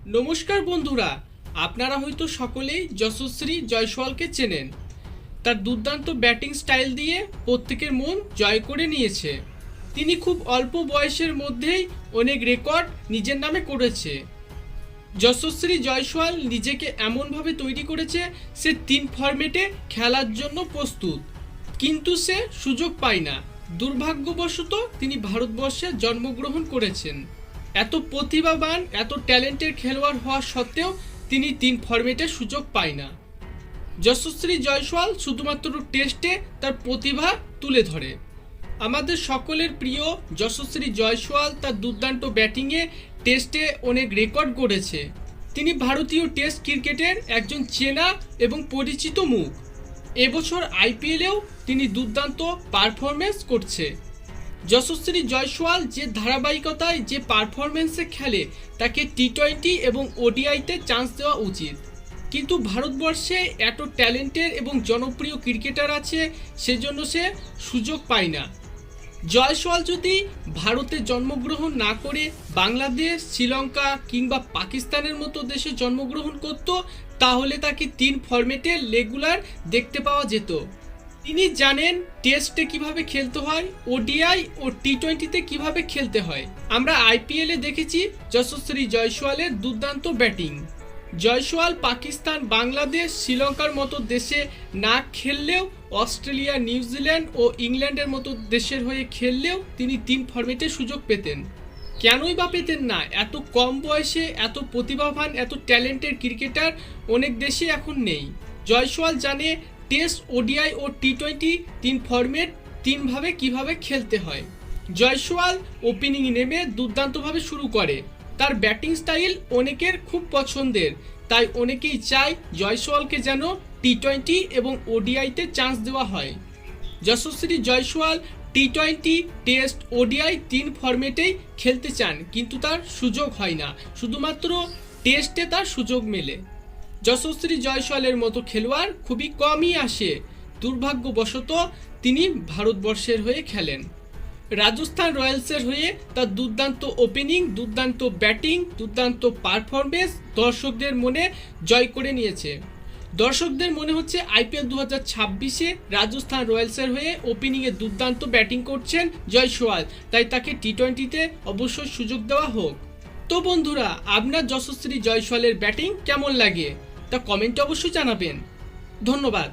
নমস্কার বন্ধুরা, আপনারা হয়তো সকলেই যশস্বী জয়সওয়ালকে চেনেন। তার দুর্দান্ত ব্যাটিং স্টাইল দিয়ে প্রত্যেকের মন জয় করে নিয়েছে। তিনি খুব অল্প বয়সের মধ্যেই অনেক রেকর্ড নিজের নামে করেছে। যশস্বী জয়সওয়াল নিজেকে এমনভাবে তৈরি করেছে, সে 3 ফরম্যাটে খেলার জন্য প্রস্তুত, কিন্তু সে সুযোগ পায় না। দুর্ভাগ্যবশত তিনি ভারতবর্ষে জন্মগ্রহণ করেছেন। এত প্রতিভাবান, এত ট্যালেন্টের খেলোয়াড় হওয়া সত্ত্বেও তিনি 3 ফরম্যাটে সুযোগ পায় না। যশস্বী জয়সওয়াল শুধুমাত্র টেস্টে তার প্রতিভা তুলে ধরে। আমাদের সকলের প্রিয় যশস্বী জয়সওয়াল তার দুর্দান্ত ব্যাটিংয়ে টেস্টে অনেক রেকর্ড গড়েছে। তিনি ভারতীয় টেস্ট ক্রিকেটের একজন চেনা এবং পরিচিত মুখ। এবছর আইপিএলেও তিনি দুর্দান্ত পারফরমেন্স করছে। যশস্বী জয়সওয়াল যে ধারাবাহিকতায়, যে পারফরমেন্সে খেলে, তাকে টি-20 এবং ওডিআইতে চান্স দেওয়া উচিত। কিন্তু ভারতবর্ষে এত ট্যালেন্টেড এবং জনপ্রিয় ক্রিকেটার আছে, সেজন্য সে সুযোগ পায় না। জয়সওয়াল যদি ভারতে জন্মগ্রহণ না করে বাংলাদেশ, শ্রীলঙ্কা কিংবা পাকিস্তানের মতো দেশে জন্মগ্রহণ করত, তাহলে তাকে 3 ফরম্যাটে রেগুলার দেখতে পাওয়া যেত। তিনি জানেন টেস্টে কিভাবে খেলতে হয়, ওডিআই ও টি-20তে কিভাবে খেলতে হয়। আমরা আইপিএলে দেখেছি যশস্বী জয়সওয়ালের দুর্দান্ত ব্যাটিং। জয়সওয়াল পাকিস্তান, বাংলাদেশ, শ্রীলঙ্কার মতো দেশে না খেললেও, অস্ট্রেলিয়া, নিউজিল্যান্ড ও ইংল্যান্ডের মতো দেশের হয়ে খেললেও তিনি 3 ফরম্যাটে সুযোগ পেতেন। কেনই বা পেতেন না? এত কম বয়সে এত প্রতিভাবান, এত ট্যালেন্টেড ক্রিকেটার অনেক দেশে এখন নেই। জয়সওয়াল জানে টেস্ট, ওডিআই ও টি-20 3 ফরম্যাট 3 ভাবে কিভাবে খেলতে হয়। জয়সওয়াল ওপেনিং নেমে দুর্দান্তভাবে শুরু করে। তার ব্যাটিং স্টাইল অনেকের খুব পছন্দের, তাই অনেকেই চায় জয়সওয়ালকে যেন টি-20 এবং ওডিআইতে চান্স দেওয়া হয়। যশস্বী জয়সওয়াল টি-20, টেস্ট, ওডিআই 3 ফরম্যাটেই খেলতে চান, কিন্তু তার সুযোগ হয় না। শুধুমাত্র টেস্টে তার সুযোগ মেলে। যশস্বী জয়সওয়ালের মতো খেলোয়াড় খুবই কমই আসে। দুর্ভাগ্যবশত তিনি ভারতবর্ষের হয়ে খেলেন। রাজস্থান রয়্যালসের হয়ে তার দুর্দান্ত ওপেনিং, দুর্দান্ত ব্যাটিং, দুর্দান্ত পারফরমেন্স দর্শকদের মনে জয় করে নিয়েছে। দর্শকদের মনে হচ্ছে আইপিএল 2026-এ রাজস্থান রয়্যালসের হয়ে ওপেনিংয়ে দুর্দান্ত ব্যাটিং করছেন জয়সওয়াল, তাই তাকে টি-20তে অবশ্যই সুযোগ দেওয়া হোক। তো বন্ধুরা, আপনার যশস্বী জয়সওয়ালের ব্যাটিং কেমন লাগে তা কমেন্টে অবশ্যই জানাবেন। ধন্যবাদ।